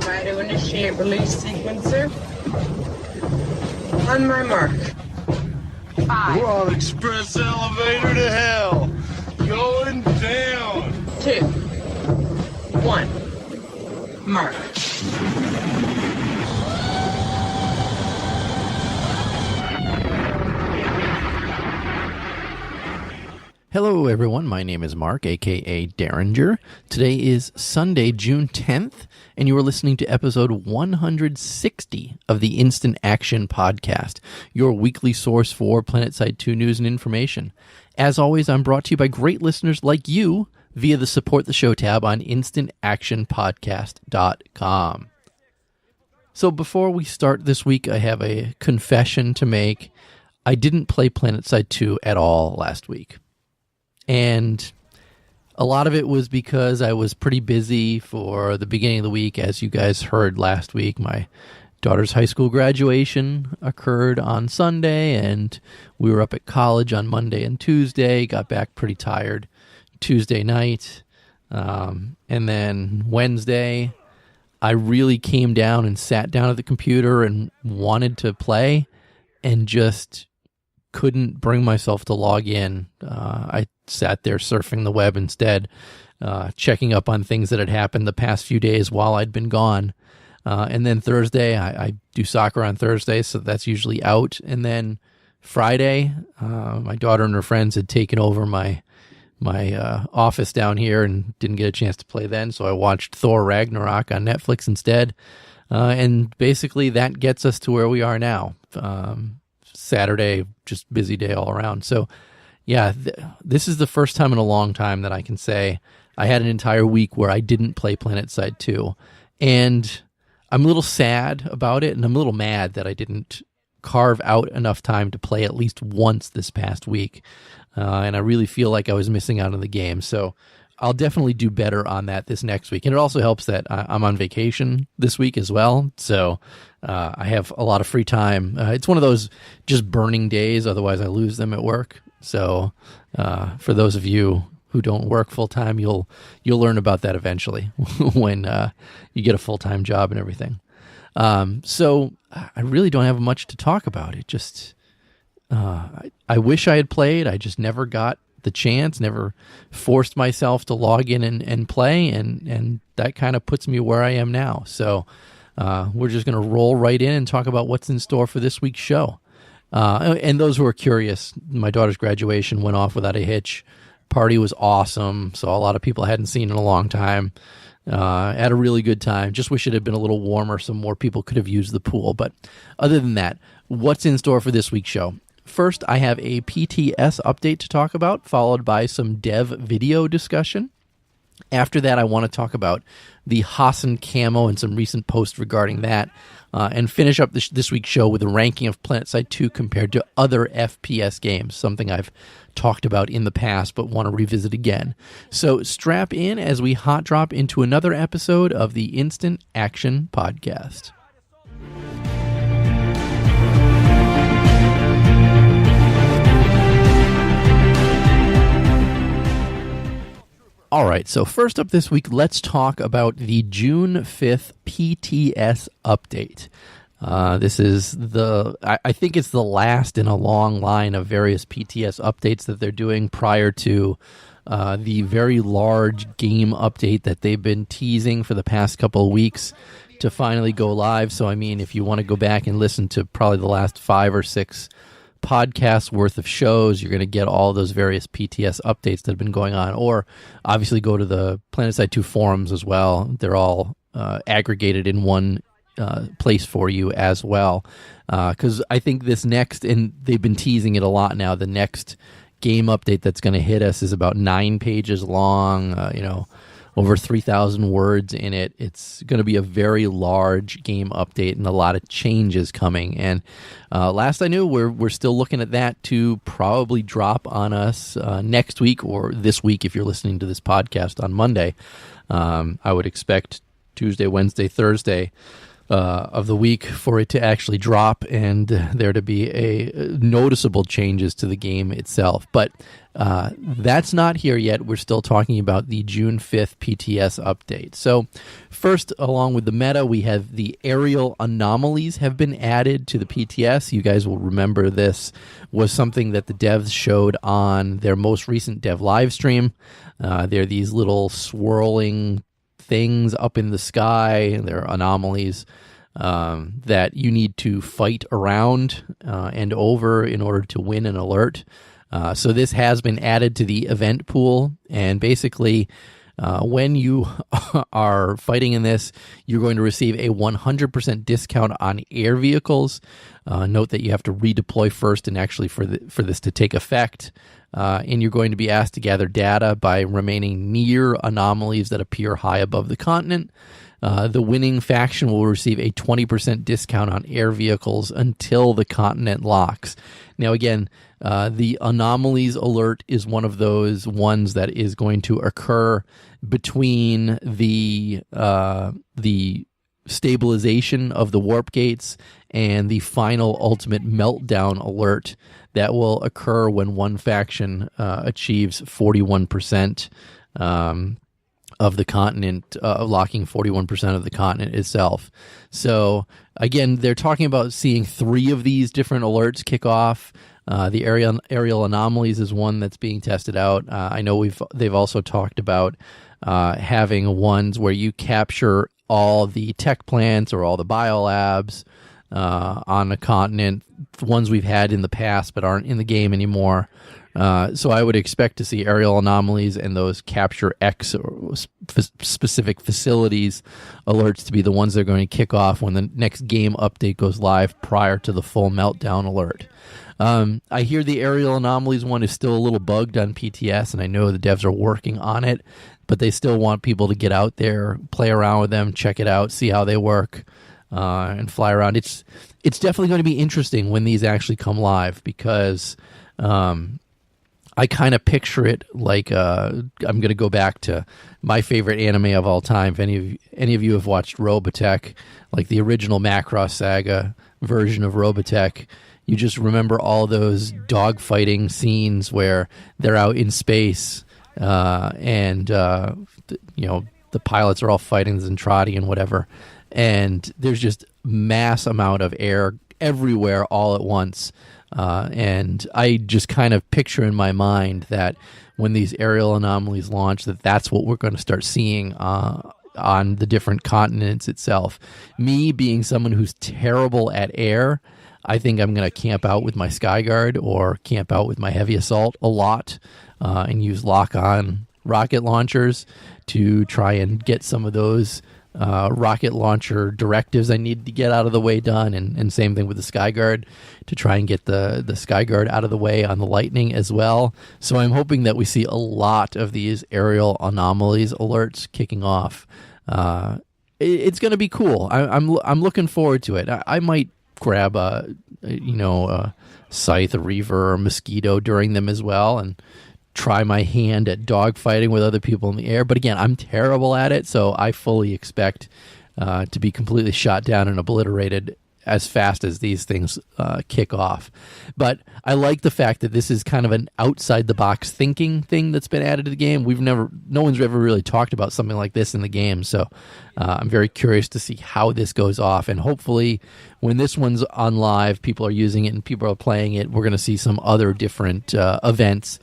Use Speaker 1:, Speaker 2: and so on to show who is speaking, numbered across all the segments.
Speaker 1: Try to initiate release sequencer. On my mark. 5.
Speaker 2: We're on express elevator to hell. Going down.
Speaker 1: 2. 1. Mark.
Speaker 3: Hello everyone, my name is Mark, aka Derringer. Today is Sunday, June 10th, and you are listening to episode 160 of the Instant Action Podcast, your weekly source for Planetside 2 news and information. As always, I'm brought to you by great listeners like you via the Support the Show tab on instantactionpodcast.com. So before we start this week, I have a confession to make. I didn't play Planetside 2 at all last week. And a lot of it was because I was pretty busy for the beginning of the week. As you guys heard last week, my daughter's high school graduation occurred on Sunday, and we were up at college on Monday and Tuesday, got back pretty tired Tuesday night. And then Wednesday, I really came down and sat down at the computer and wanted to play and just couldn't bring myself to log in. I sat there surfing the web instead, checking up on things that had happened the past few days while I'd been gone. And then Thursday, I do soccer on Thursday, so that's usually out. And then Friday, my daughter and her friends had taken over my office down here and didn't get a chance to play then, so I watched Thor Ragnarok on Netflix instead. And basically that gets us to where we are now. Saturday, just busy day all around. So yeah, this is the first time in a long time that I can say I had an entire week where I didn't play Planetside 2. And I'm a little sad about it, and I'm a little mad that I didn't carve out enough time to play at least once this past week. And I really feel like I was missing out on the game. So I'll definitely do better on that this next week. And it also helps that I'm on vacation this week as well. So I have a lot of free time. It's one of those just burning days. Otherwise, I lose them at work. So for those of you who don't work full time, you'll learn about that eventually when you get a full-time job and everything. So I really don't have much to talk about. It just I wish I had played. I just never got the chance, never forced myself to log in and play, and that kind of puts me where I am now. So we're just going to roll right in and talk about what's in store for this week's show. And those who are curious, my daughter's graduation went off without a hitch. Party was awesome. Saw a lot of people I hadn't seen in a long time. Had a really good time. Just wish it had been a little warmer so more people could have used the pool. But other than that, what's in store for this week's show? First, I have a PTS update to talk about, followed by some dev video discussion. After that, I want to talk about the Tropical Camo and some recent posts regarding that, and finish up this week's show with a ranking of Planetside 2 compared to other FPS games, something I've talked about in the past but want to revisit again. So strap in as we hot drop into another episode of the Instant Action Podcast. All right, so first up this week, let's talk about the June 5th PTS update. This is I think it's the last in a long line of various PTS updates that they're doing prior to the very large game update that they've been teasing for the past couple of weeks to finally go live. So, I mean, if you want to go back and listen to probably the last 5 or 6 podcasts worth of shows, you're going to get all those various PTS updates that have been going on, or obviously go to the Planetside 2 forums as well. They're all aggregated in one place for you as well, because I think this next, and they've been teasing it a lot now, the next game update that's going to hit us is about 9 pages long, over 3,000 words in it. It's going to be a very large game update and a lot of changes coming. And last I knew, we're still looking at that to probably drop on us next week or this week if you're listening to this podcast on Monday. I would expect Tuesday, Wednesday, Thursday of the week for it to actually drop and there to be a noticeable changes to the game itself. But that's not here yet. We're still talking about the June 5th PTS update. So first, along with the meta, we have the aerial anomalies have been added to the PTS. You guys will remember this was something that the devs showed on their most recent dev live stream. They're these little swirling things up in the sky. They're anomalies that you need to fight around and over in order to win an alert. So this has been added to the event pool, and basically when you are fighting in this, you're going to receive a 100% discount on air vehicles. Note that you have to redeploy first and actually for this to take effect. And you're going to be asked to gather data by remaining near anomalies that appear high above the continent. The winning faction will receive a 20% discount on air vehicles until the continent locks. Now, again, the anomalies alert is one of those ones that is going to occur between the stabilization of the warp gates and the final ultimate meltdown alert that will occur when one faction achieves 41% of the continent, locking 41% of the continent itself. So again, they're talking about seeing 3 of these different alerts kick off. The aerial anomalies is one that's being tested out. I know they've also talked about having ones where you capture all the tech plants or all the biolabs on a continent, ones we've had in the past but aren't in the game anymore. So I would expect to see aerial anomalies and those capture X or specific facilities alerts to be the ones that are going to kick off when the next game update goes live prior to the full meltdown alert. I hear the aerial anomalies one is still a little bugged on PTS, and I know the devs are working on it, but they still want people to get out there, play around with them, check it out, see how they work, and fly around. It's definitely going to be interesting when these actually come live, because I kind of picture it like I'm going to go back to my favorite anime of all time. If any of you have watched Robotech, like the original Macross Saga version of Robotech, you just remember all those dogfighting scenes where they're out in space and the pilots are all fighting Zentradi and whatever, and there's just mass amount of air everywhere all at once. And I just kind of picture in my mind that when these aerial anomalies launch, that's what we're going to start seeing on the different continents itself. Me being someone who's terrible at air, I think I'm going to camp out with my Skyguard or camp out with my heavy assault a lot and use lock-on rocket launchers to try and get some of those rocket launcher directives I need to get out of the way done, and same thing with the Skyguard to try and get the Skyguard out of the way on the Lightning as well. So I'm hoping that we see a lot of these aerial anomalies alerts kicking off. It's going to be cool. I'm looking forward to it. I might grab a Scythe, a Reaver, or a Mosquito during them as well, and try my hand at dogfighting with other people in the air. But again, I'm terrible at it, so I fully expect to be completely shot down and obliterated as fast as these things kick off. But I like the fact that this is kind of an outside-the-box thinking thing that's been added to the game. No one's ever really talked about something like this in the game, so I'm very curious to see how this goes off. And hopefully, when this one's on live, people are using it and people are playing it, we're going to see some other different events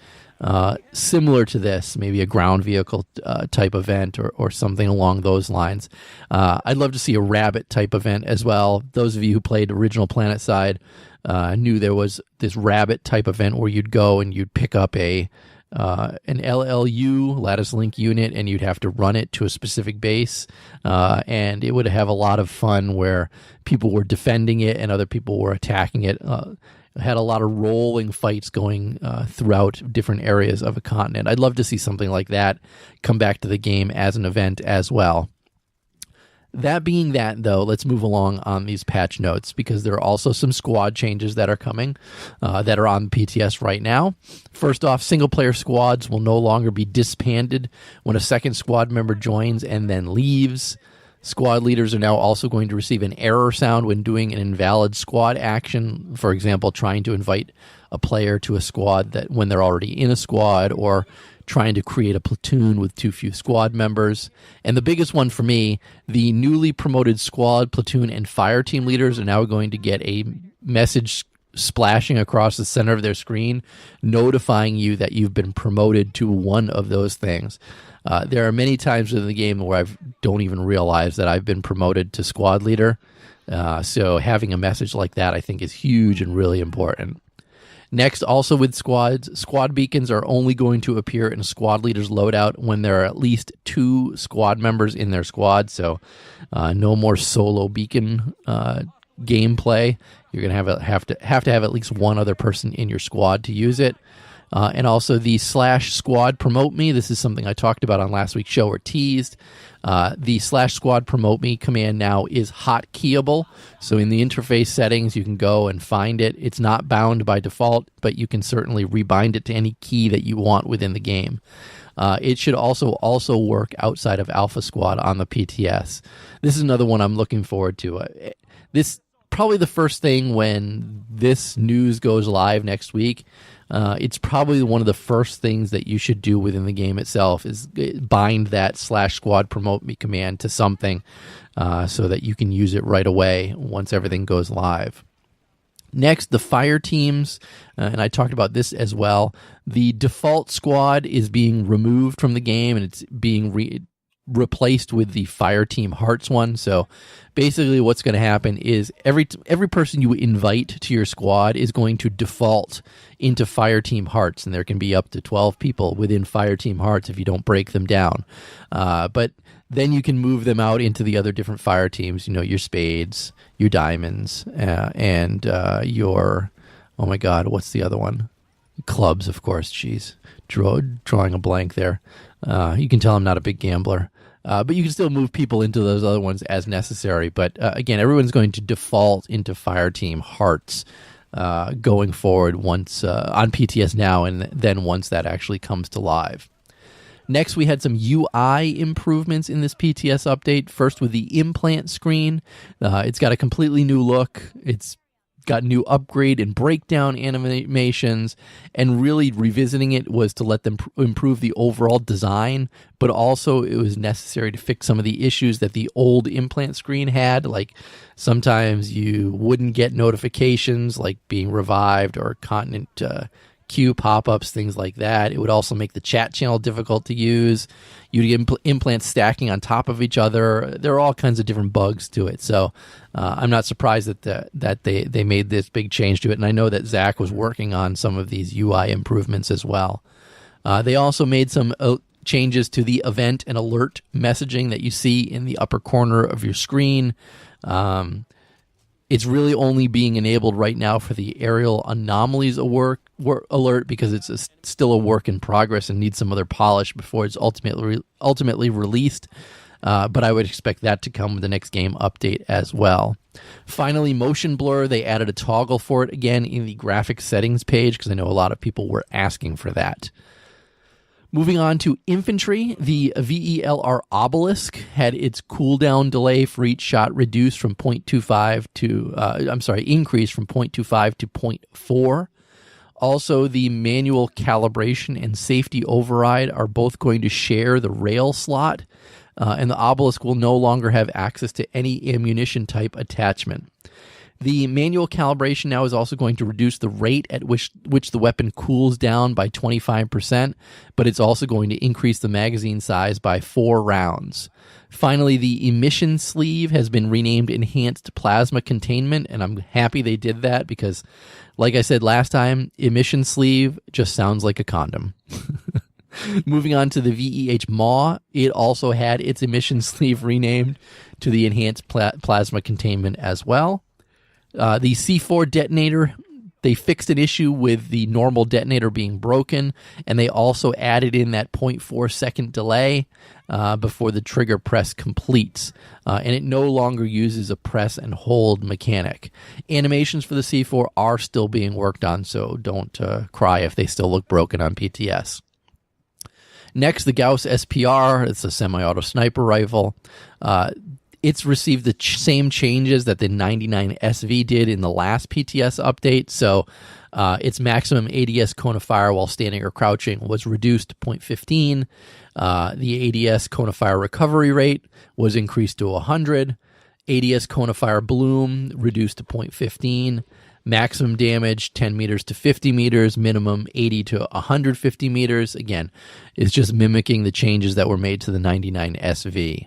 Speaker 3: similar to this, maybe a ground vehicle type event or something along those lines. I'd love to see a rabbit type event as well. Those of you who played original Planetside knew there was this rabbit type event where you'd go and you'd pick up an LLU, lattice link unit, and you'd have to run it to a specific base, and it would have a lot of fun where people were defending it and other people were attacking it. Had a lot of rolling fights going throughout different areas of a continent. I'd love to see something like that come back to the game as an event as well. That being that, though, let's move along on these patch notes, because there are also some squad changes that are coming that are on PTS right now. First off, single-player squads will no longer be disbanded when a second squad member joins and then leaves. Squad leaders are now also going to receive an error sound when doing an invalid squad action. For example, trying to invite a player to a squad that when they're already in a squad, or trying to create a platoon with too few squad members. And the biggest one for me, the newly promoted squad, platoon, and fire team leaders are now going to get a message splashing across the center of their screen, notifying you that you've been promoted to one of those things. There are many times in the game where I don't even realize that I've been promoted to squad leader. So having a message like that, I think, is huge and really important. Next, also with squads, squad beacons are only going to appear in a squad leader's loadout when there are at least 2 squad members in their squad. So no more solo beacon gameplay. You're going to have to have at least one other person in your squad to use it. And also the /squad promote me. This is something I talked about on last week's show or teased. The /squad promote me command now is hotkeyable. So in the interface settings, you can go and find it. It's not bound by default, but you can certainly rebind it to any key that you want within the game. It should also work outside of Alpha Squad on the PTS. This is another one I'm looking forward to. This probably the first thing when this news goes live next week. It's probably one of the first things that you should do within the game itself is bind that /squad promote me command to something so that you can use it right away once everything goes live. Next, the fire teams, and I talked about this as well. The default squad is being removed from the game, and it's being replaced with the fire team hearts one. So basically what's going to happen is every person you invite to your squad is going to default into fire team hearts, and there can be up to 12 people within fire team hearts if you don't break them down. But then you can move them out into the other different fire teams, your spades, your diamonds, and your, oh my God, what's the other one? Clubs, of course. Jeez, drawing a blank there. You can tell I'm not a big gambler. But you can still move people into those other ones as necessary. But again, everyone's going to default into fire team hearts going forward once on PTS now, and then once that actually comes to live. Next, we had some UI improvements in this PTS update. First, with the implant screen. It's got a completely new look. It's got new upgrade and breakdown animations, and really revisiting it was to let them improve the overall design, but also it was necessary to fix some of the issues that the old implant screen had, like sometimes you wouldn't get notifications like being revived or continent queue pop-ups, things like that. It would also make the chat channel difficult to use. You'd get implants stacking on top of each other. There are all kinds of different bugs to it. So I'm not surprised that they made this big change to it. And I know that Zach was working on some of these UI improvements as well. They also made some changes to the event and alert messaging that you see in the upper corner of your screen. It's really only being enabled right now for the aerial anomalies alert because it's still a work in progress and needs some other polish before it's ultimately released. But I would expect that to come with the next game update as well. Finally, motion blur. They added a toggle for it again in the graphics settings page because I know a lot of people were asking for that. Moving on to infantry, the VELR Obelisk had its cooldown delay for each shot reduced from 0.25 to, increased from 0.25 to 0.4. Also, the manual calibration and safety override are both going to share the rail slot, and the Obelisk will no longer have access to any ammunition type attachment. The manual calibration now is also going to reduce the rate at which the weapon cools down by 25%, but it's also going to increase the magazine size by 4 rounds. Finally, the emission sleeve has been renamed Enhanced Plasma Containment, and I'm happy they did that because, like I said last time, emission sleeve just sounds like a condom. Moving on to the VEH Maw, it also had its emission sleeve renamed to the Enhanced Plasma Containment as well. The C4 detonator, they fixed an issue with the normal detonator being broken, and they also added in that 0.4 second delay before the trigger press completes, and it no longer uses a press and hold mechanic. Animations for the C4 are still being worked on, so don't cry if they still look broken on PTS. Next, the Gauss SPR, it's a semi-auto sniper rifle. it's received the same changes that the 99 SV did in the last PTS update. So its maximum ADS cone of fire while standing or crouching was reduced to 0.15. The ADS cone of fire recovery rate was increased to 100. ADS cone of fire bloom reduced to 0.15. Maximum damage 10 meters to 50 meters, minimum 80 to 150 meters. Again, it's just mimicking the changes that were made to the 99 SV.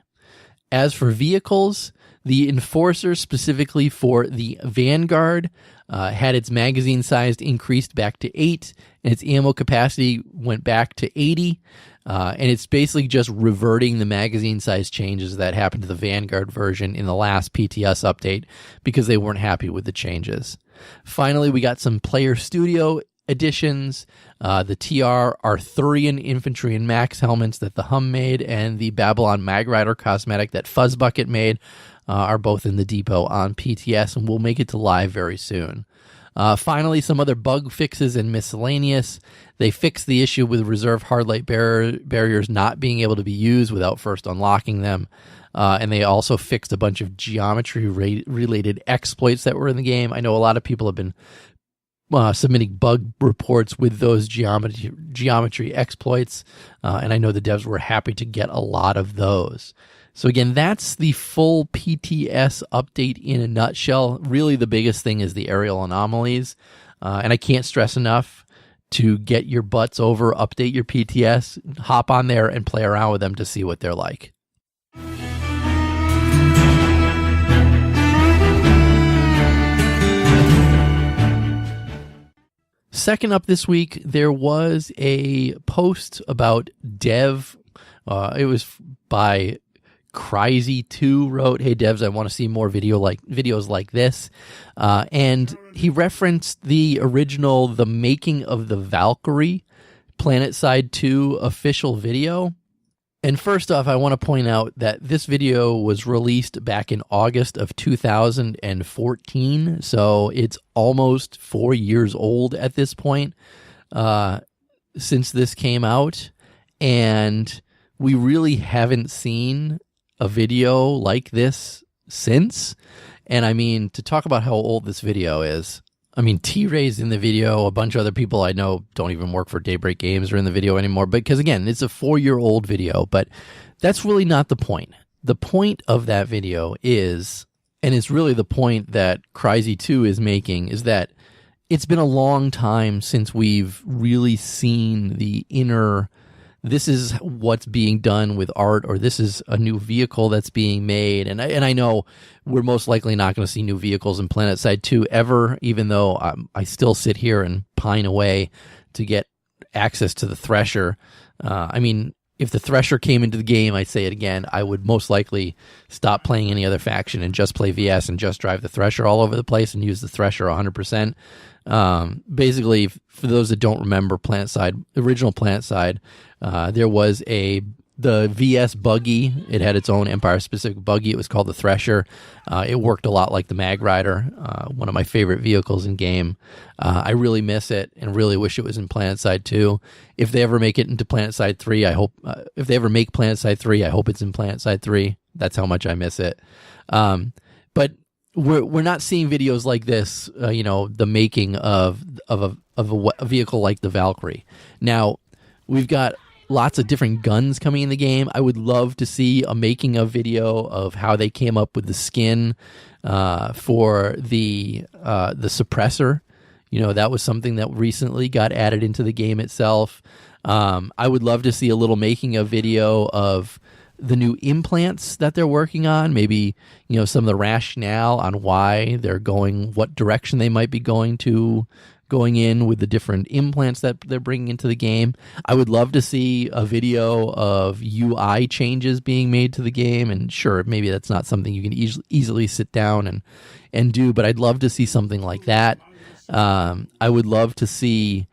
Speaker 3: As for vehicles, the Enforcer, specifically for the Vanguard, had its magazine size increased back to 8, and its ammo capacity went back to 80. And it's basically just reverting the magazine size changes that happened to the Vanguard version in the last PTS update because they weren't happy with the changes. Finally, we got some Player Studio additions. The TR Arthurian Infantry and Max helmets that the Hum made and the Babylon Mag Rider cosmetic that Fuzzbucket made are both in the depot on PTS and will make it to live very soon. Finally, some other bug fixes and miscellaneous. They fixed the issue with reserve hardlight barriers not being able to be used without first unlocking them. And they also fixed a bunch of geometry-related exploits that were in the game. I know a lot of people have been submitting bug reports with those geometry exploits, and I know the devs were happy to get a lot of those. So again, that's the full PTS update in a nutshell. Really, the biggest thing is the aerial anomalies, and I can't stress enough to get your butts over, update your PTS, hop on there and play around with them to see what they're like. Second up this week, there was a post about Dev. It was by Crazy2 wrote, "Hey devs, I want to see more videos like this." And he referenced the original The Making of the Valkyrie Planetside 2 official video. And first off, I want to point out that this video was released back in August of 2014, so it's almost 4 years old at this point since this came out, and we really haven't seen a video like this since. And I mean, to talk about how old this video is, I mean, T-Ray's in the video. A bunch of other people I know don't even work for Daybreak Games are in the video anymore. Because again, it's a 4-year-old video, but that's really not the point. The point of that video is, and it's really the point that Crazy2 is making, is that it's been a long time since we've really seen the inner, this is what's being done with art, or this is a new vehicle that's being made. And I know we're most likely not going to see new vehicles in Planetside 2 ever, even though I still sit here and pine away to get access to the Thresher. I mean, if the Thresher came into the game, I say it again, I would most likely stop playing any other faction and just play VS and just drive the Thresher all over the place and use the Thresher 100%. Basically, for those that don't remember Planetside, original Planetside, there was the VS buggy. It had its own Empire-specific buggy. It was called the Thresher. It worked a lot like the Mag Rider, one of my favorite vehicles in game. I really miss it and really wish it was in Planetside 2. If they ever make it into Planetside 3, I hope. If they ever make Planetside 3, I hope it's in Planetside 3. That's how much I miss it. But we're not seeing videos like this. The making of a vehicle like the Valkyrie. Now we've got lots of different guns coming in the game. I would love to see a making of video of how they came up with the skin for the suppressor. That was something that recently got added into the game itself. I would love to see a little making of video of the new implants that they're working on. Maybe, some of the rationale on why they're going, what direction they might be going in with the different implants that they're bringing into the game. I would love to see a video of UI changes being made to the game. And sure, maybe that's not something you can easily sit down and do, but I'd love to see something like that. I would love to see,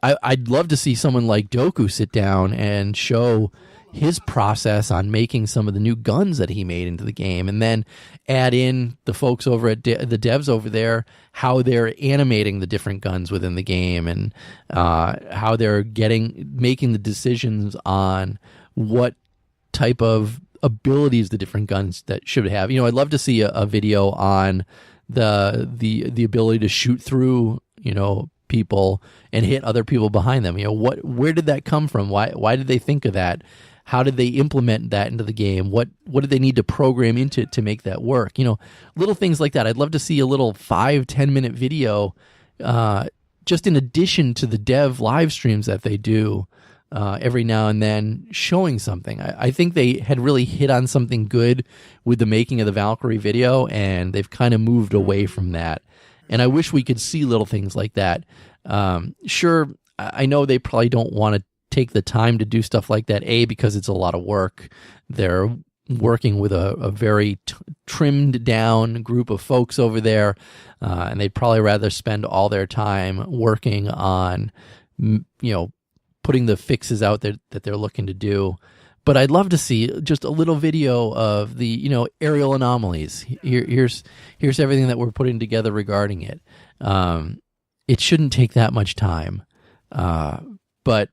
Speaker 3: I'd love to see someone like Doku sit down and show his process on making some of the new guns that he made into the game, and then add in the folks over at the devs over there, how they're animating the different guns within the game, and how they're making the decisions on what type of abilities the different guns that should have. I'd love to see a video on the ability to shoot through, people and hit other people behind them. Where did that come from? Why did they think of that? How did they implement that into the game? What did they need to program into it to make that work? Little things like that. I'd love to see a little 5-10 minute video, just in addition to the dev live streams that they do every now and then, showing something. I think they had really hit on something good with the making of the Valkyrie video, and they've kind of moved away from that. And I wish we could see little things like that. Sure, I know they probably don't want to take the time to do stuff like that, because it's a lot of work. They're working with a very trimmed down group of folks over there, and they'd probably rather spend all their time working on, putting the fixes out there that they're looking to do. But I'd love to see just a little video of the, aerial anomalies. Here's everything that we're putting together regarding it. It shouldn't take that much time, but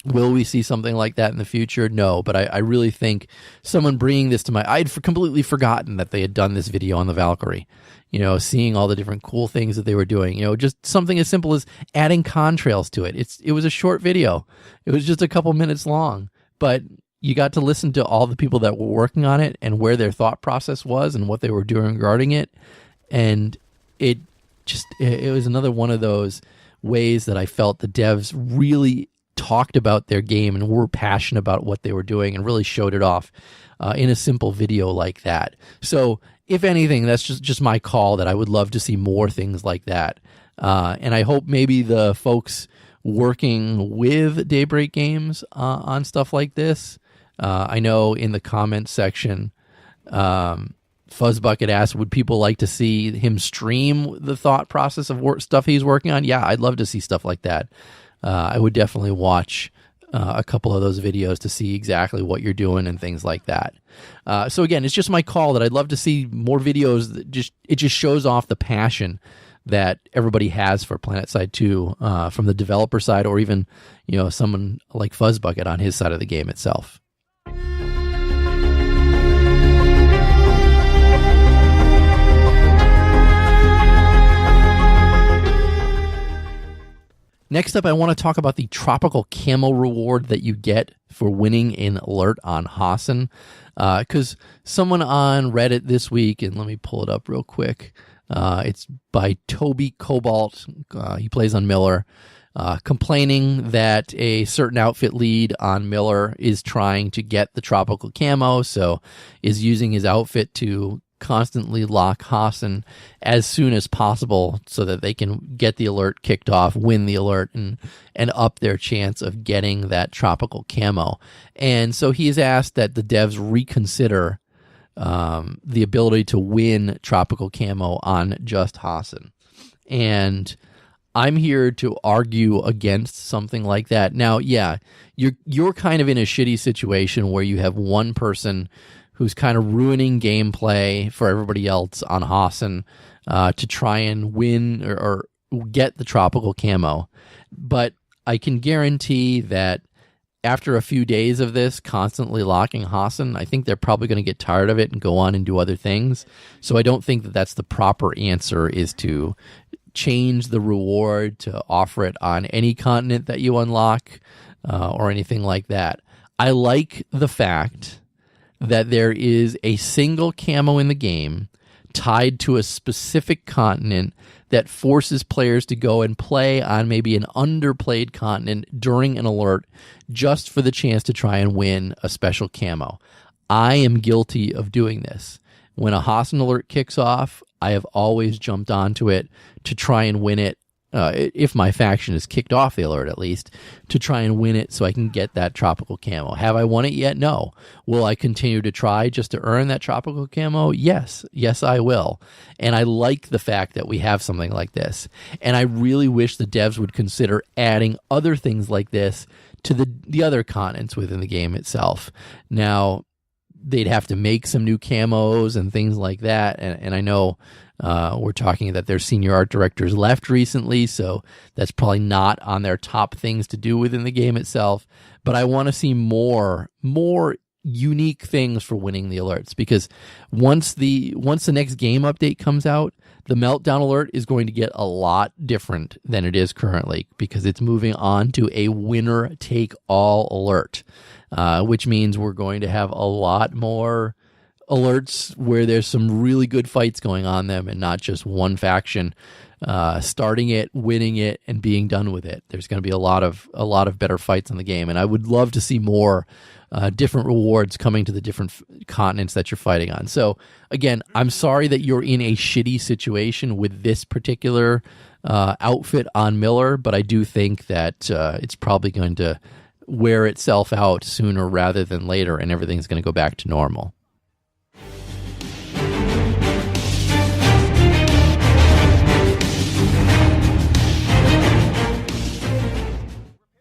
Speaker 3: will we see something like that in the future? No, but I really think someone bringing this to I'd completely forgotten that they had done this video on the Valkyrie, seeing all the different cool things that they were doing, just something as simple as adding contrails to it. It was a short video. It was just a couple minutes long, but you got to listen to all the people that were working on it and where their thought process was and what they were doing regarding it. And it was another one of those ways that I felt the devs really talked about their game and were passionate about what they were doing and really showed it off in a simple video like that. So if anything, that's just my call, that I would love to see more things like that. And I hope maybe the folks working with Daybreak Games on stuff like this, I know in the comments section, Fuzzbucket asked, would people like to see him stream the thought process of stuff he's working on? Yeah, I'd love to see stuff like that. I would definitely watch a couple of those videos to see exactly what you're doing and things like that. So again, it's just my call that I'd love to see more videos that just shows off the passion that everybody has for Planetside 2 from the developer side, or even someone like Fuzzbucket on his side of the game itself. Next up, I want to talk about the Tropical Camo reward that you get for winning an alert on Hassan. Because someone on Reddit this week, and let me pull it up real quick, it's by Toby Cobalt, he plays on Miller, complaining that a certain outfit lead on Miller is trying to get the Tropical Camo, so is using his outfit to constantly lock Hassan as soon as possible so that they can get the alert kicked off, win the alert, and up their chance of getting that Tropical Camo. And so he has asked that the devs reconsider the ability to win Tropical Camo on just Hassan. And I'm here to argue against something like that. Now, yeah, you're kind of in a shitty situation where you have one person who's kind of ruining gameplay for everybody else on Hassan to try and win or get the Tropical Camo. But I can guarantee that after a few days of this, constantly locking Hassan, I think they're probably going to get tired of it and go on and do other things. So I don't think that that's the proper answer, is to change the reward to offer it on any continent that you unlock or anything like that. I like the fact that there is a single camo in the game tied to a specific continent that forces players to go and play on maybe an underplayed continent during an alert just for the chance to try and win a special camo. I am guilty of doing this. When a Hassan alert kicks off, I have always jumped onto it to try and win it, if my faction is kicked off the alert at least, to try and win it so I can get that Tropical Camo. Have I won it yet? No. Will I continue to try just to earn that Tropical Camo? Yes. Yes, I will. And I like the fact that we have something like this. And I really wish the devs would consider adding other things like this to the other continents within the game itself. Now, they'd have to make some new camos and things like that. And I know we're talking that their senior art directors left recently, so that's probably not on their top things to do within the game itself. But I want to see more unique things for winning the alerts, because once the next game update comes out, the meltdown alert is going to get a lot different than it is currently, because it's moving on to a winner take all alert, which means we're going to have a lot more alerts where there's some really good fights going on them, and not just one faction starting it, winning it, and being done with it. There's going to be a lot of better fights in the game, and I would love to see more different rewards coming to the different continents that you're fighting on. So again, I'm sorry that you're in a shitty situation with this particular outfit on Miller, but I do think that it's probably going to wear itself out sooner rather than later, and everything's going to go back to normal.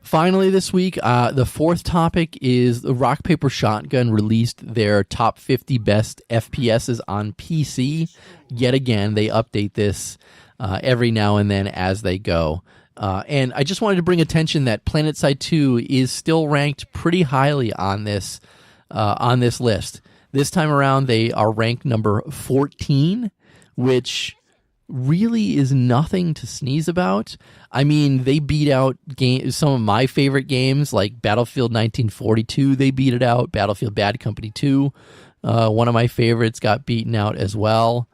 Speaker 3: Finally this week, the fourth topic is the Rock Paper Shotgun released their top 50 best FPSs on PC. Yet again, they update this every now and then as they go. And I just wanted to bring attention that Planetside 2 is still ranked pretty highly on this list. This time around, they are ranked number 14, which really is nothing to sneeze about. I mean, they beat out some of my favorite games like Battlefield 1942. They beat it out. Battlefield Bad Company 2, one of my favorites, got beaten out as well.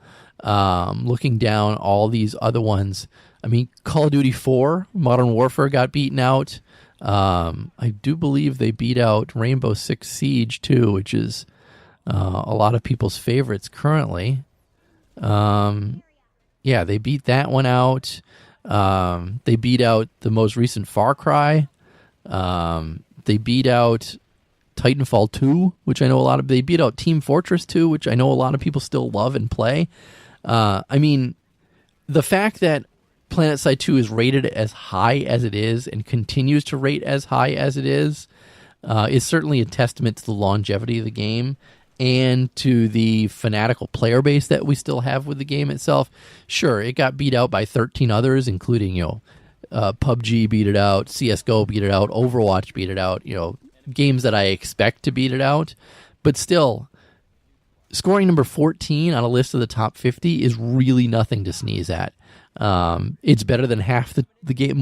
Speaker 3: Looking down all these other ones, I mean, Call of Duty 4, Modern Warfare got beaten out. I do believe they beat out Rainbow Six Siege too, which is a lot of people's favorites currently. Yeah, they beat that one out. They beat out the most recent Far Cry. They beat out Titanfall 2, which I know they beat out Team Fortress 2, which I know a lot of people still love and play. I mean, the fact that Planetside 2 is rated as high as it is and continues to rate as high as it is certainly a testament to the longevity of the game and to the fanatical player base that we still have with the game itself. Sure, it got beat out by 13 others, including, PUBG beat it out, CSGO beat it out, Overwatch beat it out, games that I expect to beat it out. But still, scoring number 14 on a list of the top 50 is really nothing to sneeze at. It's better than half the game,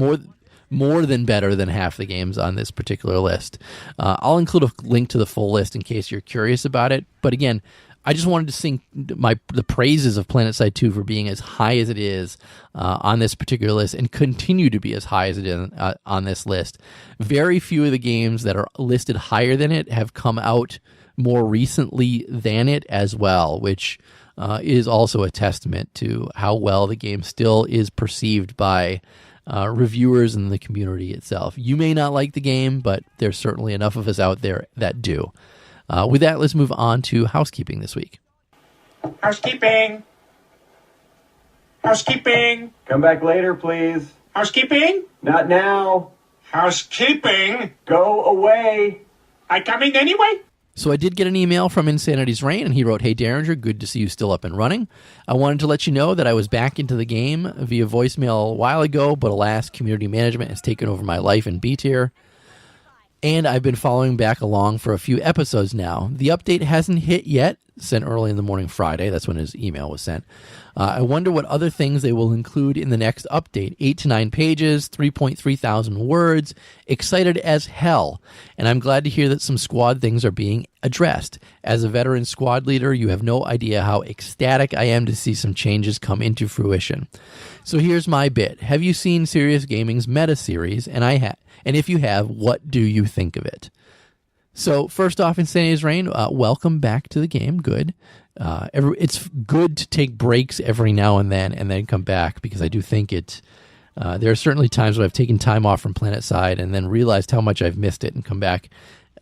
Speaker 3: more than better than half the games on this particular list. I'll include a link to the full list in case you're curious about it. But again, I just wanted to sing the praises of Planetside 2 for being as high as it is on this particular list, and continue to be as high as it is on this list. Very few of the games that are listed higher than it have come out more recently than it as well, which is also a testament to how well the game still is perceived by reviewers and the community itself. You may not like the game, but there's certainly enough of us out there that do. With that, let's move on to housekeeping this week.
Speaker 4: Housekeeping. Housekeeping.
Speaker 5: Come back later, please.
Speaker 4: Housekeeping.
Speaker 5: Not now.
Speaker 4: Housekeeping.
Speaker 5: Go away.
Speaker 4: I coming anyway?
Speaker 3: So I did get an email from Insanity's Reign, and he wrote, "Hey, Derringer, good to see you still up and running. I wanted to let you know that I was back into the game via voicemail a while ago, but alas, community management has taken over my life in B tier, and I've been following back along for a few episodes now. The update hasn't hit yet, sent early in the morning Friday." That's when his email was sent. "I wonder what other things they will include in the next update. 8 to 9 pages, 3.3 thousand words. Excited as hell. And I'm glad to hear that some squad things are being addressed. As a veteran squad leader, you have no idea how ecstatic I am to see some changes come into fruition. So here's my bit. Have you seen Serious Gaming's meta series? And I have. And if you have, what do you think of it?" So first off, Insanity's Reign, welcome back to the game. Good. It's good to take breaks every now and then come back, because I do think there are certainly times when I've taken time off from Planetside and then realized how much I've missed it and come back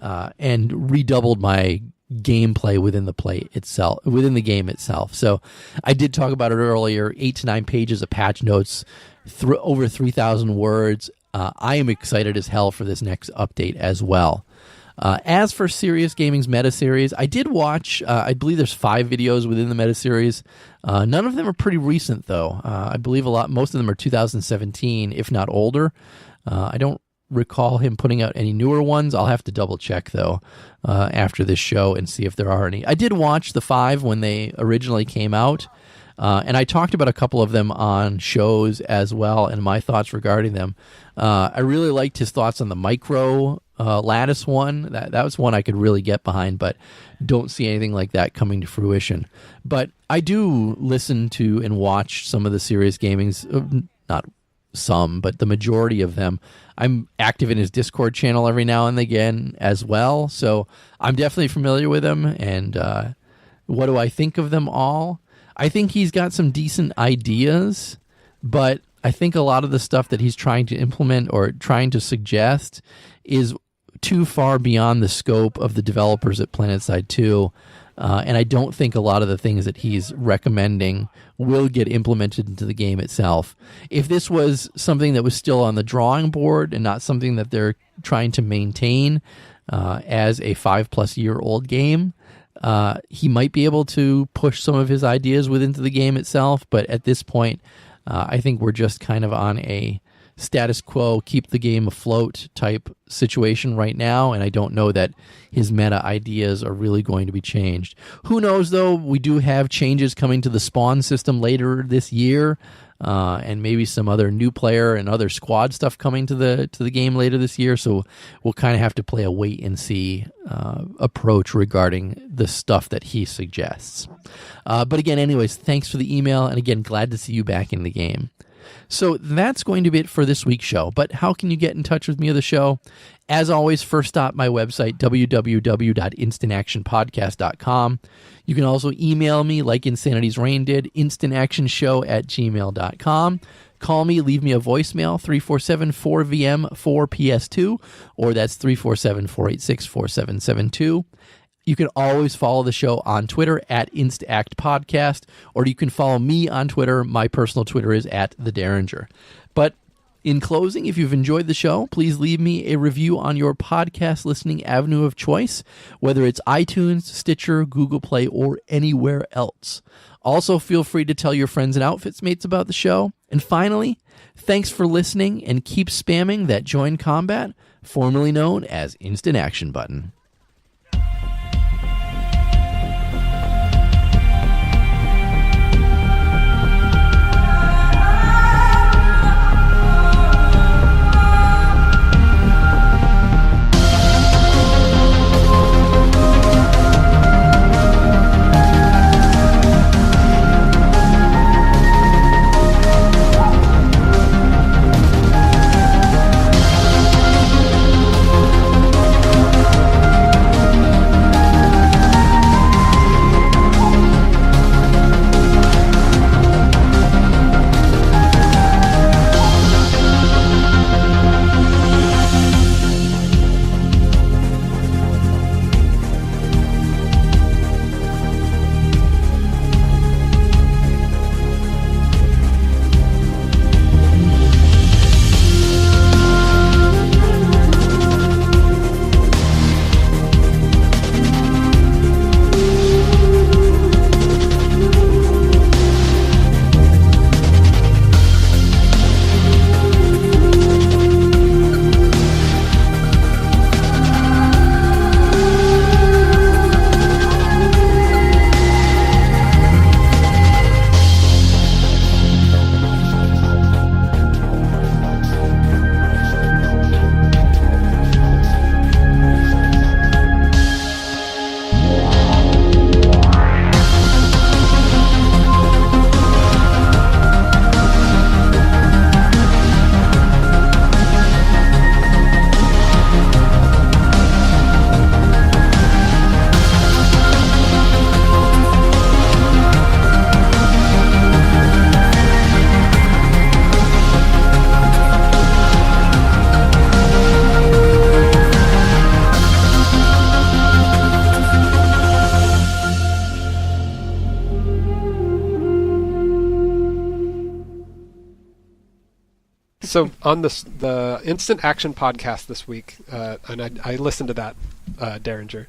Speaker 3: and redoubled my gameplay within the game itself. So I did talk about it earlier. 8 to 9 pages of patch notes, over 3,000 words. I am excited as hell for this next update as well. As for Serious Gaming's meta series, I did watch, I believe there's 5 videos within the meta series. None of them are pretty recent, though. I believe most of them are 2017, if not older. I don't recall him putting out any newer ones. I'll have to double check though after this show and see if there are any. I did watch the 5 when they originally came out, and I talked about a couple of them on shows as well and my thoughts regarding them. I really liked his thoughts on the micro lattice one. That was one I could really get behind, but don't see anything like that coming to fruition. But I do listen to and watch some of the Serious Gaming's, not some, but the majority of them. I'm active in his Discord channel every now and again as well, so I'm definitely familiar with him. And what do I think of them all? I think he's got some decent ideas, but I think a lot of the stuff that he's trying to implement or trying to suggest is too far beyond the scope of the developers at Planetside 2. And I don't think a lot of the things that he's recommending will get implemented into the game itself. If this was something that was still on the drawing board and not something that they're trying to maintain as a 5+ year old game, he might be able to push some of his ideas into the game itself. But at this point, I think we're just kind of on a status quo, keep the game afloat type situation right now, and I don't know that his meta ideas are really going to be changed. Who knows, though? We do have changes coming to the spawn system later this year, and maybe some other new player and other squad stuff coming to the game later this year, so we'll kind of have to play a wait and see approach regarding the stuff that he suggests. But again, anyways, thanks for the email, and again, glad to see you back in the game. So that's going to be it for this week's show. But how can you get in touch with me or the show? As always, first stop my website, www.instantactionpodcast.com. You can also email me like Insanity's Rain did, instantactionshow@gmail.com. Call me, leave me a voicemail, 347-4VM-4PS2, or that's 347-486-4772. You can always follow the show on Twitter at InstActPodcast, or you can follow me on Twitter. My personal Twitter is @TheDerringer. But in closing, if you've enjoyed the show, please leave me a review on your podcast listening avenue of choice, whether it's iTunes, Stitcher, Google Play, or anywhere else. Also, feel free to tell your friends and Outfits mates about the show. And finally, thanks for listening, and keep spamming that Join Combat, formerly known as Instant Action button.
Speaker 6: So on the Instant Action podcast this week, and I listened to that, Derringer.